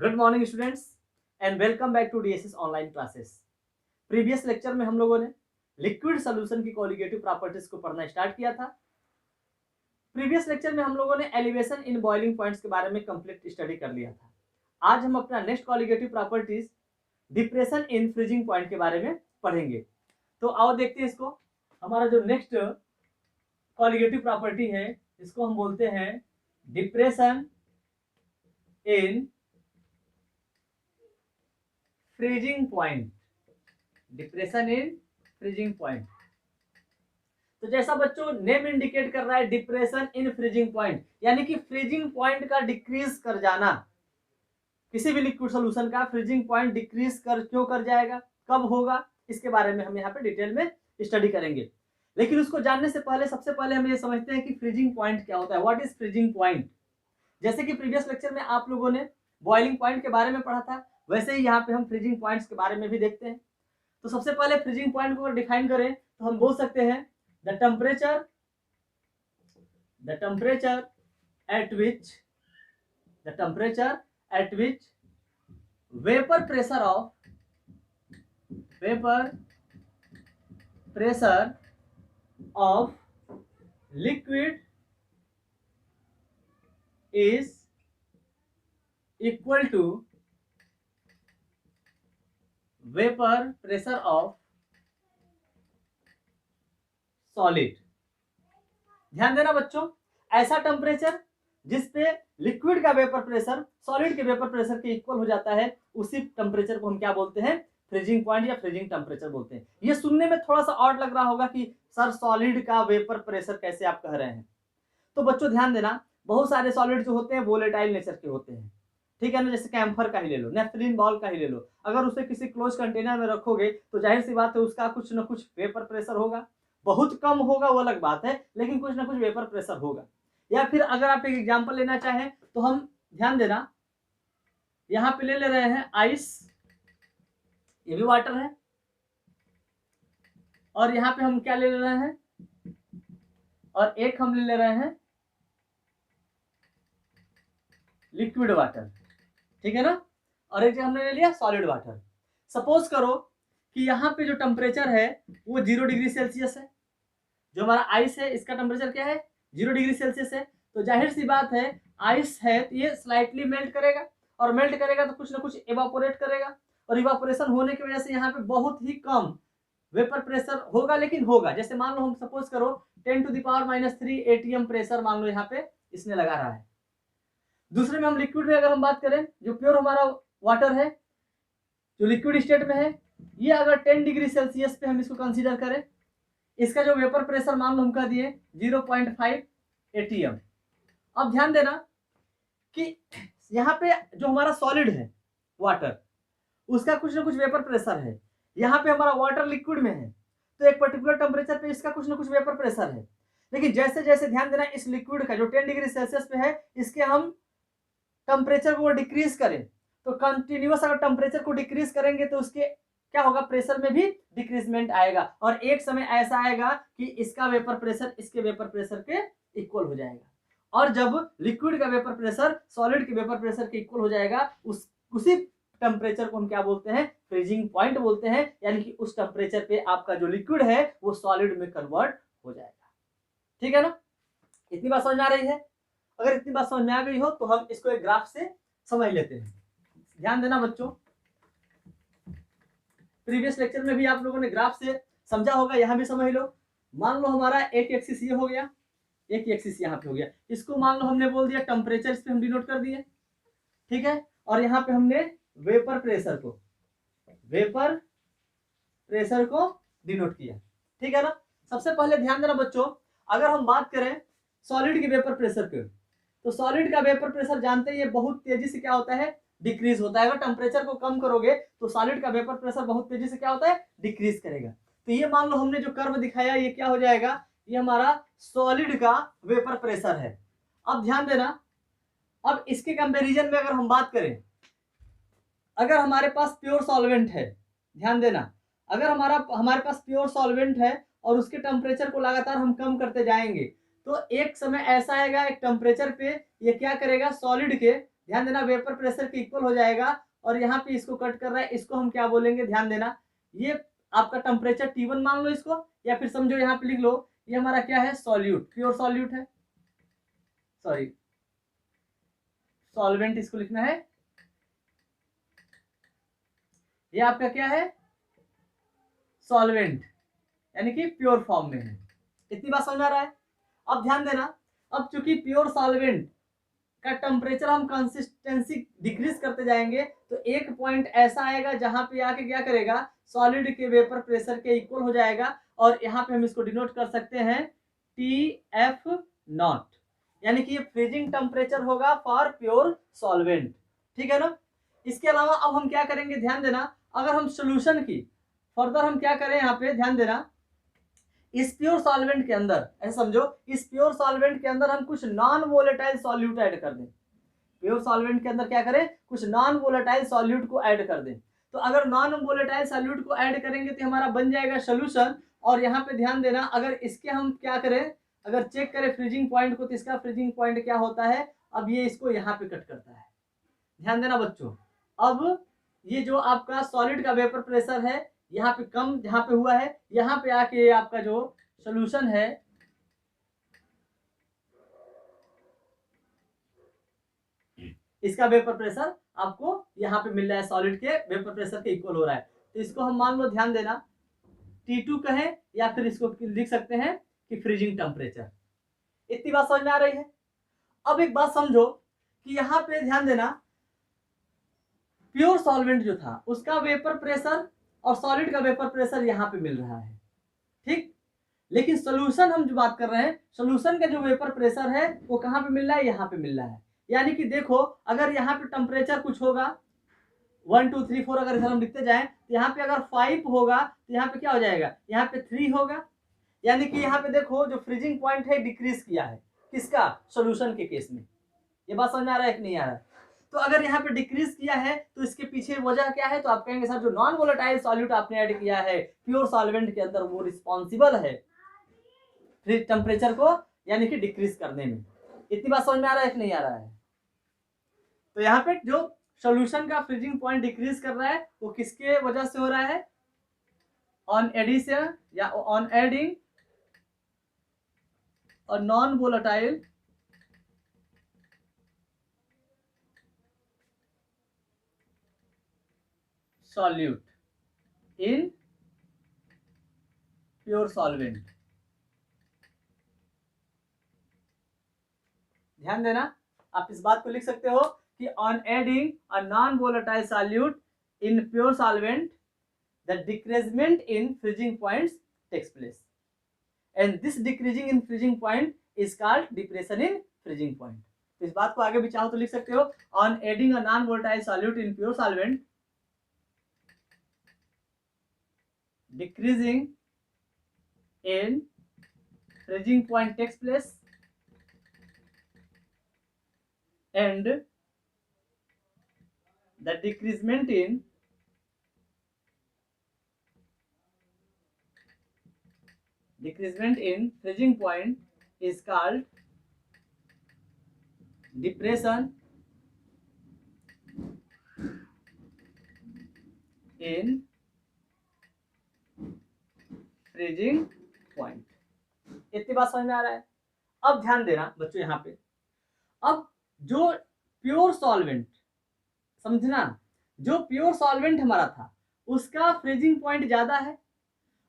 Good morning students and welcome back to DSS online classes. Previous lecture में हम लोगों ने लिक्विड सॉल्यूशन की कोलिगेटिव प्रॉपर्टीज को पढ़ना स्टार्ट किया था। प्रीवियस लेक्चर में हम लोगों ने एलिवेशन इन बॉइलिंग पॉइंट्स के बारे में कंप्लीट स्टडी कर लिया था। आज हम अपना next colligative properties depression in freezing point के बारे में पढ़ेंगे। तो आओ देखते हैं इसको। हमारा जो नेक्स्ट कोलिगेटिव प्रॉपर्टी है इसको हम बोलते हैं depression in freezing point. Depression in freezing point. तो जैसा बच्चों नेम इंडिकेट कर रहा है डिप्रेशन इन फ्रीजिंग पॉइंट, यानी कि फ्रीजिंग पॉइंट का डिक्रीज कर जाना। किसी भी लिक्विड सॉल्यूशन का फ्रीजिंग पॉइंट डिक्रीज कर क्यों कर जाएगा, कब होगा, इसके बारे में हम यहाँ पे डिटेल में स्टडी करेंगे। लेकिन उसको जानने से पहले सबसे पहले हम ये समझते हैं कि फ्रीजिंग पॉइंट क्या होता है। What is freezing point. जैसे कि प्रीवियस लेक्चर में आप लोगों ने बॉइलिंग पॉइंट के बारे में पढ़ा था, वैसे ही यहाँ पे हम फ्रीजिंग पॉइंट्स के बारे में भी देखते हैं। तो सबसे पहले फ्रीजिंग पॉइंट को डिफाइन करें तो हम बोल सकते हैं the temperature at which vapour pressure of liquid is equal to vapour pressure of solid. ध्यान देना बच्चों, ऐसा टेम्परेचर जिसपे लिक्विड का वेपर प्रेशर सॉलिड के वेपर प्रेशर के इक्वल हो जाता है, उसी टेम्परेचर को हम क्या बोलते हैं, फ्रीजिंग पॉइंट या फ्रीजिंग टेम्परेचर बोलते हैं। ये सुनने में थोड़ा सा ऑड लग रहा होगा कि सर सॉलिड का वेपर प्रेशर कैसे आप कह रहे हैं। तो बच्चों ध्यान देना, बहुत सारे सॉलिड जो होते हैं वोलेटाइल नेचर के होते हैं, ठीक है ना। जैसे कैम्फर का ही ले लो, नेफ्थलीन बॉल का ही ले लो, अगर उसे किसी क्लोज कंटेनर में रखोगे तो जाहिर सी बात है उसका कुछ ना कुछ वेपर प्रेशर होगा। बहुत कम होगा वो अलग बात है, लेकिन कुछ ना कुछ वेपर प्रेशर होगा। या फिर अगर आप एक एग्जांपल लेना चाहें तो हम ध्यान देना, यहां पे ले रहे हैं आइस, ये भी वाटर है, और यहां पे हम क्या ले रहे हैं, और एक हम ले रहे हैं लिक्विड वाटर, ठीक है ना, और एक हमने ले लिया सॉलिड वाटर। सपोज करो कि यहाँ पे जो टेम्परेचर है वो 0 डिग्री सेल्सियस है। जो हमारा आइस है इसका टेम्परेचर क्या है, 0 डिग्री सेल्सियस है। तो जाहिर सी बात है आइस है तो ये स्लाइटली मेल्ट करेगा, और मेल्ट करेगा तो कुछ ना कुछ इवापोरेट करेगा, और इवापोरेशन होने की वजह से यहाँ पे बहुत ही कम वेपर प्रेशर होगा, लेकिन होगा। जैसे मान लो हम सपोज करो 10⁻³ ATM प्रेशर मान लो यहाँ पे इसने लगा रहा है। दूसरे में हम लिक्विड में अगर हम बात करें, जो प्योर हमारा वाटर है जो लिक्विड स्टेट में है, ये अगर 10 डिग्री सेल्सियस पे हम इसको कंसीडर करें, इसका जो वेपर प्रेशर मान लो हम कह दिए 0.5 ATM। अब ध्यान देना कि यहाँ पे जो हमारा सॉलिड है वाटर, उसका कुछ ना कुछ वेपर प्रेशर है। यहाँ पे हमारा वाटर लिक्विड में है तो एक पर्टिकुलर टेम्परेचर पे इसका कुछ ना कुछ वेपर प्रेशर है। लेकिन जैसे जैसे ध्यान देना, इस लिक्विड का जो 10 डिग्री सेल्सियस पे है, इसके हम टेम्परेचर को डिक्रीज करें तो कंटिन्यूअस अगर टेम्परेचर को डिक्रीज करेंगे तो उसके क्या होगा, प्रेशर में भी डिक्रीजमेंट आएगा, और एक समय ऐसा आएगा कि इसका वेपर प्रेशर इसके वेपर प्रेशर के इक्वल हो जाएगा। और जब लिक्विड का वेपर प्रेशर सॉलिड के वेपर प्रेशर के इक्वल हो जाएगा, उसी टेम्परेचर को हम क्या बोलते हैं, फ्रीजिंग पॉइंट बोलते हैं। यानी कि उस टेम्परेचर पे आपका जो लिक्विड है वो सॉलिड में कन्वर्ट हो जाएगा, ठीक है ना। इतनी बात समझ में आ रही है। अगर इतनी बात समझ में आ गई हो तो हम इसको एक ग्राफ से समझ लेते हैं। ध्यान देना बच्चों, प्रीवियस लेक्चर में भी आप लोगों ने ग्राफ से समझा होगा, यहां भी समझ लो। मान लो हमारा एक एक्सिस ये हो गया, एक एक्सिस यहाँ पे हो गया, इसको मान लो हमने बोल दिया टेम्परेचर, इस पे हम डिनोट कर दिए, ठीक है। और यहाँ पे हमने वेपर प्रेशर को डिनोट किया, ठीक है ना। सबसे पहले ध्यान देना बच्चों, अगर हम बात करें सॉलिड के वेपर प्रेशर के, तो सॉलिड का वेपर प्रेशर जानते हैं ये बहुत तेजी से क्या होता है, डिक्रीज होता है। अगर टेम्परेचर को कम करोगे तो सॉलिड का वेपर प्रेशर बहुत तेजी से क्या होता है, डिक्रीज करेगा। तो ये मान लो हमने जो कर्व दिखाया ये क्या हो जाएगा, ये हमारा सॉलिड का वेपर प्रेशर है। अब ध्यान देना, अब इसके कंपैरिजन में अगर हम बात करें, अगर हमारे पास प्योर सॉल्वेंट है, ध्यान देना, अगर हमारे पास प्योर सॉल्वेंट है और उसके टेम्परेचर को लगातार हम कम करते जाएंगे तो एक समय ऐसा आएगा एक टेम्परेचर पे ये क्या करेगा, सॉलिड के, ध्यान देना वेपर प्रेशर के इक्वल हो जाएगा, और यहाँ पे इसको कट कर रहा है, इसको हम क्या बोलेंगे, ध्यान देना, ये आपका टेम्परेचर T1 मान लो इसको, या फिर समझो यहाँ पे लिख लो ये हमारा क्या है, सॉल्यूट, प्योर सॉल्यूट है, सॉरी सॉल्वेंट इसको लिखना है, ये आपका क्या है, सॉल्वेंट, यानी कि प्योर फॉर्म में है। इतनी बात समझ में आ रहा है। अब ध्यान देना, अब चूंकि प्योर सॉल्वेंट का टेम्परेचर हम कंसिस्टेंसी डिक्रीज करते जाएंगे, तो एक पॉइंट ऐसा आएगा जहां पे आके क्या करेगा, सॉलिड के वेपर प्रेशर के इक्वल हो जाएगा, और यहाँ पे हम इसको डिनोट कर सकते हैं TF0, यानी कि ये फ्रीजिंग टेम्परेचर होगा फॉर प्योर सॉल्वेंट, ठीक है ना। इसके अलावा अब हम क्या करेंगे, ध्यान देना, अगर हम सोल्यूशन की फर्दर हम क्या करें, यहाँ पे ध्यान देना, इस प्योर सॉल्वेंट के अंदर ऐसा समझो, इस प्योर सॉल्वेंट के अंदर हम कुछ नॉन वोलेटाइल सॉल्यूट ऐड कर दें, प्योर सॉल्वेंट के अंदर क्या करें, कुछ नॉन वोलेटाइल सॉल्यूट को ऐड कर दें। तो अगर नॉन वोलेटाइल सॉल्यूट को ऐड करेंगे तो हमारा बन जाएगा सोल्यूशन, और यहाँ पे ध्यान देना, अगर इसके हम क्या करें, अगर चेक करें फ्रीजिंग पॉइंट को, तो इसका फ्रीजिंग पॉइंट क्या होता है, अब ये इसको यहाँ पे कट करता है, ध्यान देना बच्चों। अब ये जो आपका सॉलिड का वेपर प्रेशर है यहाँ पे कम जहां पे हुआ है, यहाँ पे आके आपका जो सोल्यूशन है इसका वेपर प्रेशर आपको यहाँ पे मिल रहा है, सॉलिड के वेपर प्रेशर के इक्वल हो रहा है। तो इसको हम मान लो, ध्यान देना, T2 कहें, या फिर इसको लिख सकते हैं कि फ्रीजिंग टेम्परेचर। इतनी बात समझ में आ रही है। अब एक बात समझो कि यहाँ पे ध्यान देना, प्योर सॉल्वेंट जो था उसका वेपर प्रेशर और सॉलिड का वेपर प्रेशर यहाँ पे मिल रहा है, ठीक, लेकिन सोल्यूशन हम जो बात कर रहे हैं, सोल्यूशन का जो वेपर प्रेशर है वो कहाँ पे मिल रहा है, यहाँ पे मिल रहा है। यानी कि देखो, अगर यहाँ पे टेम्परेचर कुछ होगा 1 2 3 4, अगर इधर हम लिखते जाएं, तो यहाँ पे अगर 5 होगा तो यहाँ पे क्या हो जाएगा, यहाँ पे 3 होगा, यानी कि यहाँ पे देखो जो फ्रीजिंग पॉइंट है डिक्रीज किया है, किसका, सोल्यूशन के केस में। ये बात समझ में आ रहा है कि नहीं आ रहा है। तो अगर यहाँ पे डिक्रीज किया है तो इसके पीछे वजह क्या है, तो आप कहेंगे सर जो नॉन वोलेटाइल सॉल्यूट आपने ऐड किया है प्योर सॉल्वेंट के अंदर, वो रिस्पॉन्सिबल है टेम्परेचर को यानी कि डिक्रीज करने में। इतनी बात समझ में आ रहा है कि नहीं आ रहा है। तो यहाँ पे जो सोल्यूशन का फ्रीजिंग पॉइंट डिक्रीज कर रहा है वो किसके वजह से हो रहा है, ऑन एडिशन या ऑन एडिंग और non volatile solute in pure solvent। ध्यान देना, आप इस बात को लिख सकते हो कि on adding a non-volatile solute in pure solvent, the decreasement in freezing points takes place, and this decreasing in freezing point is called depression in freezing point। तो इस बात को आगे भी चाहो तो लिख सकते हो, on adding a non-volatile solute in pure solvent, decreasing in freezing point takes place, and the decreasement in freezing point is called depression in freezing point. इतनी बात समझ में आ रहा है। अब ध्यान देना बच्चों, यहाँ पे अब जो प्योर सॉल्वेंट, समझना, जो प्योर सॉल्वेंट हमारा था उसका फ्रीजिंग पॉइंट ज्यादा है,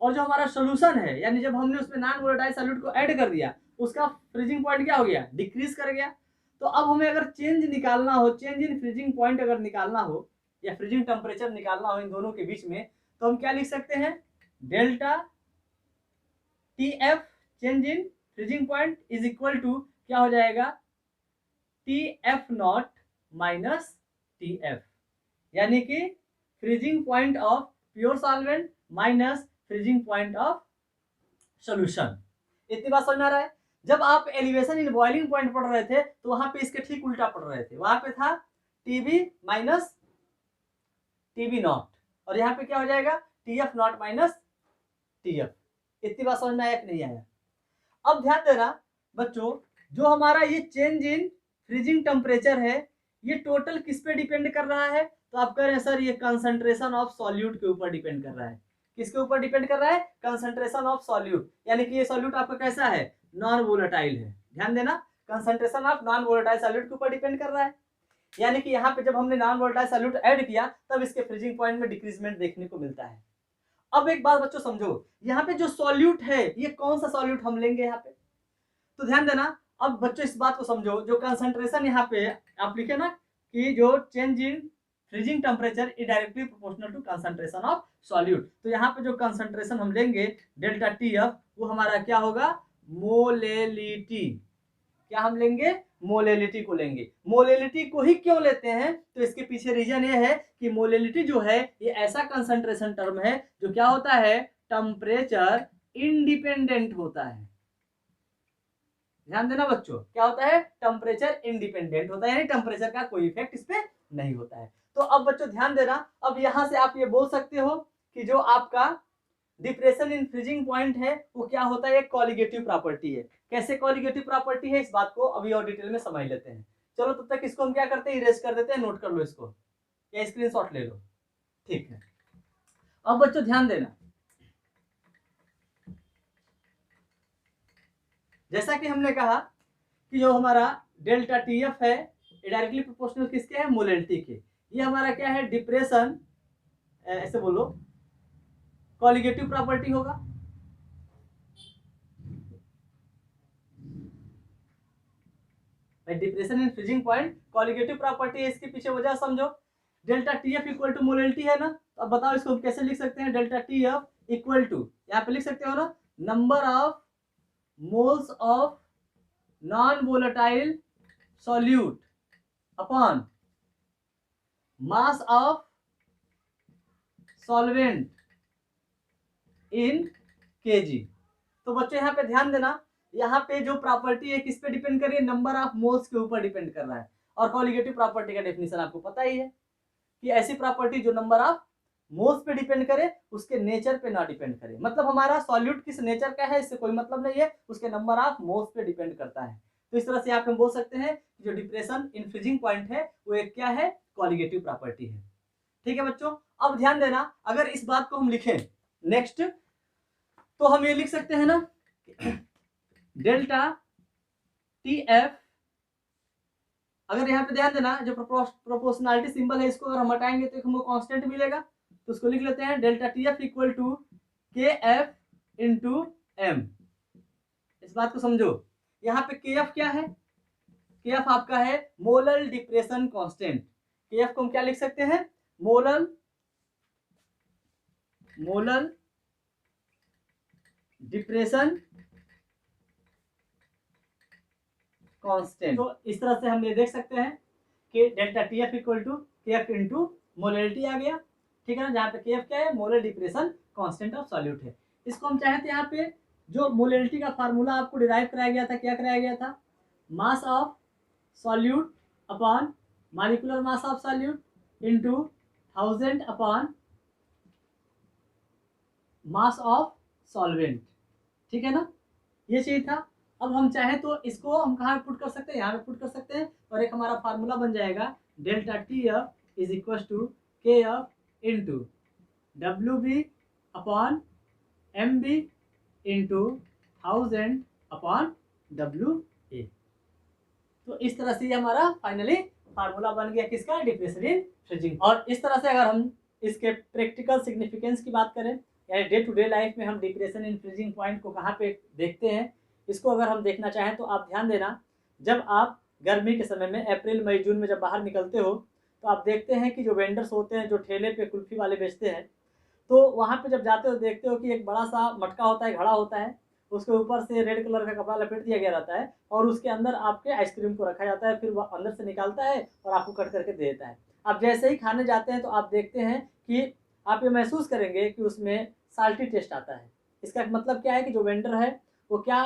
और जो हमारा सोल्यूशन है यानी जब हमने उसमें नॉन वोलेटाइल सॉल्यूट को ऐड कर दिया उसका फ्रीजिंग पॉइंट क्या हो गया, डिक्रीज कर गया। तो अब हमें अगर चेंज निकालना हो, चेंज इन फ्रीजिंग पॉइंट अगर निकालना हो या फ्रीजिंग टेम्परेचर निकालना हो इन दोनों के बीच में, तो हम क्या लिख सकते हैं, delta TF change in freezing point is equal to क्या हो जाएगा, TF0 माइनस TF, यानी कि freezing point of pure solvent minus freezing point of solution. इतनी बात समझ में आ रहा है। जब आप एलिवेशन इन बॉइलिंग पॉइंट पढ़ रहे थे तो वहां पे इसके ठीक उल्टा पढ़ रहे थे, वहां पे था TB माइनस TB0, और यहाँ पे क्या हो जाएगा, TF0 माइनस TF। इतनी बात समझ में आया कि नहीं आया। अब ध्यान देना बच्चों, जो हमारा ये चेंज इन फ्रीजिंग टेम्परेचर है ये टोटल किस पे डिपेंड कर रहा है? तो आप कह रहे हैं सर ये कंसंट्रेशन ऑफ सॉल्यूट के ऊपर डिपेंड कर रहा है। किसके ऊपर डिपेंड कर रहा है? कंसंट्रेशन ऑफ सॉल्यूट, यानी कि ये सॉल्यूट आपका कैसा है? नॉन वोलेटाइल है। ध्यान देना, concentration of non volatile solute के ऊपर डिपेंड कर रहा है, यानी कि यहाँ पे जब हमने नॉन वोलेटाइल सॉल्यूट ऐड किया तब इसके फ्रीजिंग पॉइंट में डिक्रीजमेंट देखने को मिलता है। अब एक बात बच्चों समझो, यहाँ पे जो सॉल्यूट है ये कौन सा सॉल्यूट हम लेंगे यहाँ पे? तो ध्यान देना, अब बच्चों इस बात को समझो, जो कंसंट्रेशन यहाँ पे आप लिखे ना कि जो change in freezing temperature is directly proportional to concentration of solute. तो यहाँ पे जो कंसंट्रेशन हम लेंगे डेल्टा टी एफ, वो हमारा क्या होगा? मोलेलिटी। क्या हम लेंगे? मोलेलिटी को लेंगे। मोलेलिटी को ही क्यों लेते हैं? तो इसके पीछे रीजन ये है कि मोलेलिटी जो है ये ऐसा कंसंट्रेशन टर्म है जो क्या होता है? टेम्परेचर इंडिपेंडेंट होता है। ध्यान देना बच्चों, क्या होता है? टेम्परेचर इंडिपेंडेंट होता है, यानी टेम्परेचर का कोई इफेक्ट इस पे नहीं होता है। तो अब बच्चों ध्यान देना, अब यहां से आप ये बोल सकते हो कि जो आपका डिप्रेशन इन फ्रीजिंग पॉइंट है वो क्या होता है? एक कॉलिगेटिव प्रॉपर्टी है। कैसे कॉलिगेटिव प्रॉपर्टी है, इस बात को अभी और डिटेल में समझ लेते हैं। चलो तब तक इसको हम क्या करते हैं? इरेज कर देते हैं, नोट कर लो इसको या स्क्रीनशॉट ले लो। ठीक है, अब बच्चों ध्यान देना, जैसा कि हमने कहा कि जो हमारा डेल्टा टी एफ है ये डायरेक्टली प्रोपोर्शनल किसके है? मोलेलिटी के। ये हमारा क्या है? डिप्रेशन, ऐसे बोलो, कॉलिगेटिव प्रॉपर्टी होगा। Depression in freezing point colligative property है, इसके पीछे वजह समझो। Delta T F equal to molality है ना, तो अब बताओ इसको हम कैसे लिख सकते हैं? Delta T F equal to, यहाँ पे लिख सकते हो ना, number of moles of non volatile solute upon mass of solvent in KG. तो बच्चों यहाँ पे ध्यान देना, यहाँ पे जो प्रॉपर्टी है किस पे डिपेंड कर रही है? नंबर ऑफ मोल्स के ऊपर डिपेंड कर रहा है। और कॉलिगेटिव प्रॉपर्टी का डेफिनेशन आपको पता ही है कि ऐसी प्रॉपर्टी जो नंबर ऑफ मोल्स पे डिपेंड करे, उसके नेचर पे ना डिपेंड करे। मतलब हमारा सॉल्यूट किस नेचर का है इससे कोई मतलब नहीं है, उसके नंबर ऑफ मोल्स पे डिपेंड करता है। तो इस तरह से आप हम बोल सकते हैं कि जो डिप्रेशन इन फ्रीजिंग पॉइंट है वो एक क्या है? कॉलिगेटिव प्रॉपर्टी है। ठीक है बच्चों, अब ध्यान देना, अगर इस बात को हम लिखें नेक्स्ट, तो हम ये लिख सकते हैं ना, डेल्टा टी एफ, अगर यहाँ पे ध्यान देना जो प्रोपोर्शनलिटी सिंबल है इसको अगर हम हटाएंगे तो हमको कांस्टेंट मिलेगा, तो उसको लिख लेते हैं delta T F equal to K F into M. इस बात को समझो, यहाँ पे के एफ क्या है? के एफ आपका है मोलर डिप्रेशन कांस्टेंट। के एफ को हम क्या लिख सकते हैं? Molar depression constant. तो इस तरह से हम ये देख सकते हैं कि delta T F equal to K F into molarity आ गया। ठीक है ना, जहाँ पे के एफ क्या है? Molar depression constant of solute है। इसको हम चाहे तो यहाँ पे जो मोलरिटी का फार्मूला आपको डिराइव कराया गया था, क्या कराया गया था? Mass of solute upon molecular mass of solute into 1000 upon mass of solvent. ठीक है ना, ये चाहिए था। अब हम चाहें तो इसको हम कहाँ पुट कर सकते हैं? यहाँ पे पुट कर सकते हैं, और एक हमारा फार्मूला बन जाएगा delta T F is equal to K F into W B upon M B into 1000 upon W A. तो इस तरह से हमारा फाइनली फार्मूला बन गया किसका? Depression in freezing. और इस तरह से अगर हम इसके प्रैक्टिकल सिग्निफिकेंस की बात करें, यानी डे टू डे लाइफ में हम डिप्रेशन इन फ्रीजिंग पॉइंट को कहाँ पे देखते हैं, इसको अगर हम देखना चाहें तो आप ध्यान देना, जब आप गर्मी के समय में अप्रैल मई जून में जब बाहर निकलते हो तो आप देखते हैं कि जो वेंडर्स होते हैं, जो ठेले पे कुल्फी वाले बेचते हैं, तो वहाँ पे जब जाते हो देखते हो कि एक बड़ा सा मटका होता है, घड़ा होता है, उसके ऊपर से रेड कलर का कपड़ा लपेट दिया गया रहता है और उसके अंदर आपके आइसक्रीम को रखा जाता है, फिर वो अंदर से निकालता है और आपको कट करके दे देता है। आप जैसे ही खाने जाते हैं तो आप देखते हैं कि आप ये महसूस करेंगे कि उसमें साल्टी टेस्ट आता है। इसका मतलब क्या है कि जो वेंडर है वो क्या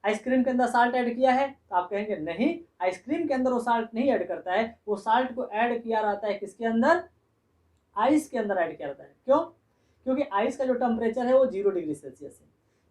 आइसक्रीम के अंदर साल्ट ऐड किया है? तो आप कहेंगे नहीं, आइसक्रीम के अंदर वो साल्ट नहीं ऐड करता है, वो साल्ट को ऐड किया रहता है किसके अंदर? आइस के अंदर ऐड किया रहता है। क्यों? क्योंकि आइस का जो टेम्परेचर है वो 0 डिग्री सेल्सियस है।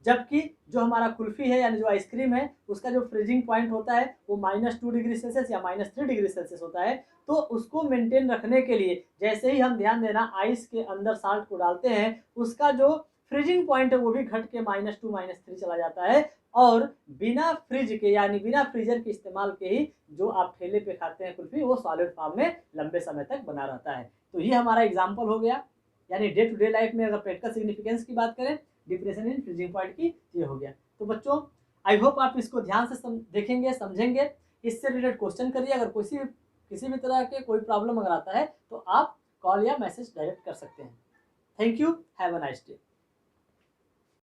जबकि जो हमारा कुल्फी है यानी जो आइसक्रीम है उसका जो फ्रीजिंग पॉइंट होता है वो -2 डिग्री सेल्सियस या -3 डिग्री सेल्सियस होता है। तो उसको मेंटेन रखने के लिए जैसे ही हम ध्यान देना आइस के अंदर साल्ट को डालते हैं उसका जो फ्रीजिंग पॉइंट है वो भी घट के -2 -3 चला जाता है और बिना फ्रिज के यानी बिना फ्रीजर के इस्तेमाल के ही जो आप ठेले पे खाते हैं कुल्फी वो सॉलिड फॉर्म में लंबे समय तक बना रहता है। तो ये हमारा एग्जाम्पल हो गया, यानी डे टू डे लाइफ में अगर प्रैक्टिकल सिग्निफिकेंस की बात करें डिप्रेशन इन फ्रीजिंग पॉइंट की ये हो गया। तो बच्चों आई होप आप इसको ध्यान से देखेंगे समझेंगे, इससे रिलेटेड क्वेश्चन करिए। अगर किसी भी तरह के कोई प्रॉब्लम अगर आता है तो आप कॉल या मैसेज डायरेक्ट कर सकते हैं। Thank you, have a nice day.